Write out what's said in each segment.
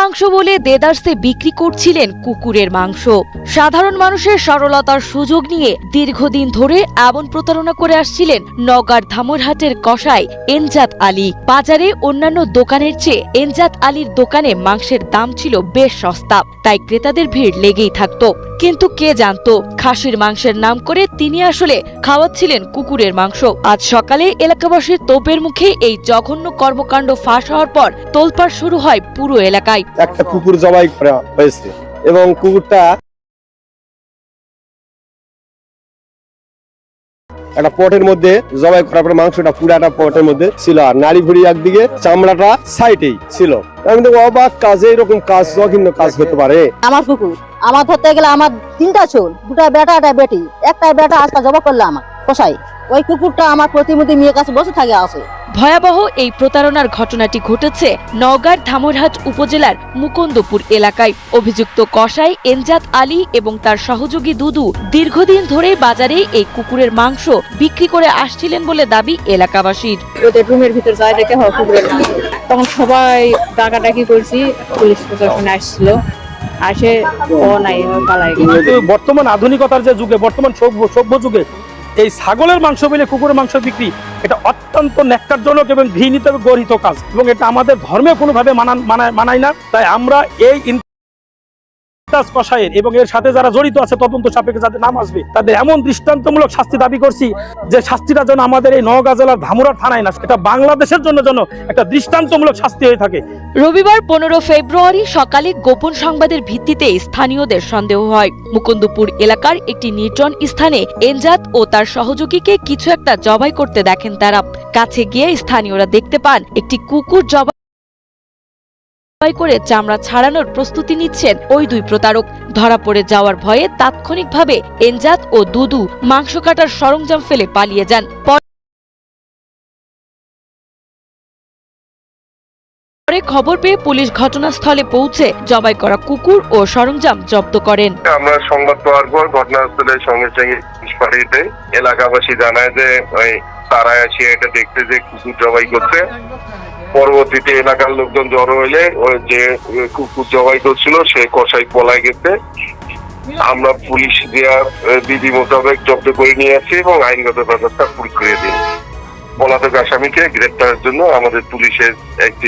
মাংস বলে দেদারসে বিক্রি করছিলেন কুকুরের মাংস। সাধারণ মানুষের সরলতার সুযোগ নিয়ে দীর্ঘদিন ধরে এমন প্রতারণা করে আসছিলেন নওগাঁর ধামরহাটের কসাই এনজাত আলী। বাজারে অন্যান্য দোকানের চেয়ে এনজাত আলীর দোকানে মাংসের দাম ছিল বেশ সস্তা, তাই ক্রেতাদের ভিড় লেগেই থাকত। কিন্তু কে জানতো খাসির মাংসের নাম করে তিনি আসলে খাওয়াচ্ছিলেন কুকুরের মাংস। আজ সকালে এলাকাবাসীর তোপের মুখে এই জঘন্য কর্মকাণ্ড ফাঁস হওয়ার পর তোলপাড় শুরু হয় পুরো এলাকায়। একটা কুকুর জবাই করা হয়েছে এবং কুকুরটা একটা পটের মধ্যে জবাই করার পরে মাংসটা পুরাটা পটের মধ্যে ছিল, আর নাড়ি ভুড়ি একদিকে, চামড়াটা সাইডেই ছিল। আমি তো অবাক, কাজে এরকম কাজ জঘন্য কাজ হতে পারে। আমার কুকুর আমার ধরতে গেলে আমার 3টা ছোল, 2টা বেটা, 1টা বেটি, একটা বেটা আজকে জবা করলে আমার কষাই। ওই কুকুরটা আমার প্রতিমুখী মেয়ের কাছে বসে থাকে আসে। ভয়াবহ এই প্রতারণার ঘটনাটি ঘটেছে নওগাঁর ধামরহাট উপজেলার মুকুন্দপুর এলাকায়। অভিযুক্ত কসাই এনজাত আলী এবং তার সহযোগী দুদু দীর্ঘদিন ধরে বাজারে এই কুকুরের মাংস বিক্রি করে আসছিলেন বলে দাবি এলাকাবাসীর। ওদের রুমের ভিতর যায় দেখে কুকুরের মাংস, তখন সবাই ডাকাডাকি করছি, পুলিশ প্রশাসন আসছিল, আসে ও নাই পালাই গেল। বর্তমান আধুনিকতার যে যুগে, বর্তমান সভ্য যুগে এই ছাগলের মাংস বলে কুকুরের মাংস বিক্রি, এটা অত্যন্ত ন্যাক্কারজনক এবং ঘৃণিত গর্হিত কাজ, এবং এটা আমাদের ধর্মে কোনোভাবে মানায় না। তাই আমরা এই কসাইয়ের এবং এর সাথে যারা জড়িত আছে তদন্ত সাপেক্ষে যাদের নাম আসবে তাদের এমন দৃষ্টান্তমূলক শাস্তি দাবি করছি, যে শাস্তিটা যেন আমাদের এই নওগাঁ জেলার ধামরহাট থানায় না, এটা বাংলাদেশের জন্য যেন একটা দৃষ্টান্তমূলক শাস্তি হয়ে থাকে। রবিবার 15 ফেব্রুয়ারি সকালে গোপন সংবাদের ভিত্তিতে স্থানীয়দের সন্দেহ হয় মুকুন্দপুর এলাকার একটি নির্জন স্থানে এনজাত ও তার সহযোগীকে কিছু একটা জবাই করতে দেখেন তারা। কাছে গিয়ে স্থানীয়রা দেখতে পান একটি কুকুর জবাই করে চামড়া ছাড়ানোর প্রস্তুতি নিচ্ছেন ওই দুই প্রতারক। ধরা পড়ে যাওয়ার ভয়ে তাৎক্ষণিকভাবে এনজাত ও দুদু মাংস কাটার সরঞ্জাম ফেলে পালিয়ে যান। পরে খবর পেয়ে পুলিশ ঘটনাস্থলে পৌঁছে জবাই করা কুকুর ও সরঞ্জাম জব্দ করেন। আমরা সংবাদ পাওয়ার পর ঘটনাস্থলে সঙ্গে সঙ্গে পুলিশ পাঠিয়ে দেয়। এলাকাবাসী জানায় যে তারা এসে এটা দেখতে যে কুকুর জবাই করছে। পরবর্তীতে এলাকার লোকজন জড়ো হইলে ওই যে কুকুর জবাই করছিল সে কসাই পলাই গেছে। আমরা পুলিশ দেওয়া বিধি মোতাবেক জব্দ করে নিয়ে আসছি এবং আইনগত ব্যবস্থা প্রক্রিয়া দিই। পলাতক আসামিকে গ্রেপ্তারের জন্য আমাদের পুলিশের একটি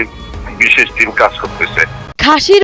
বিশেষ টিম কাজ করতেছে। খাসির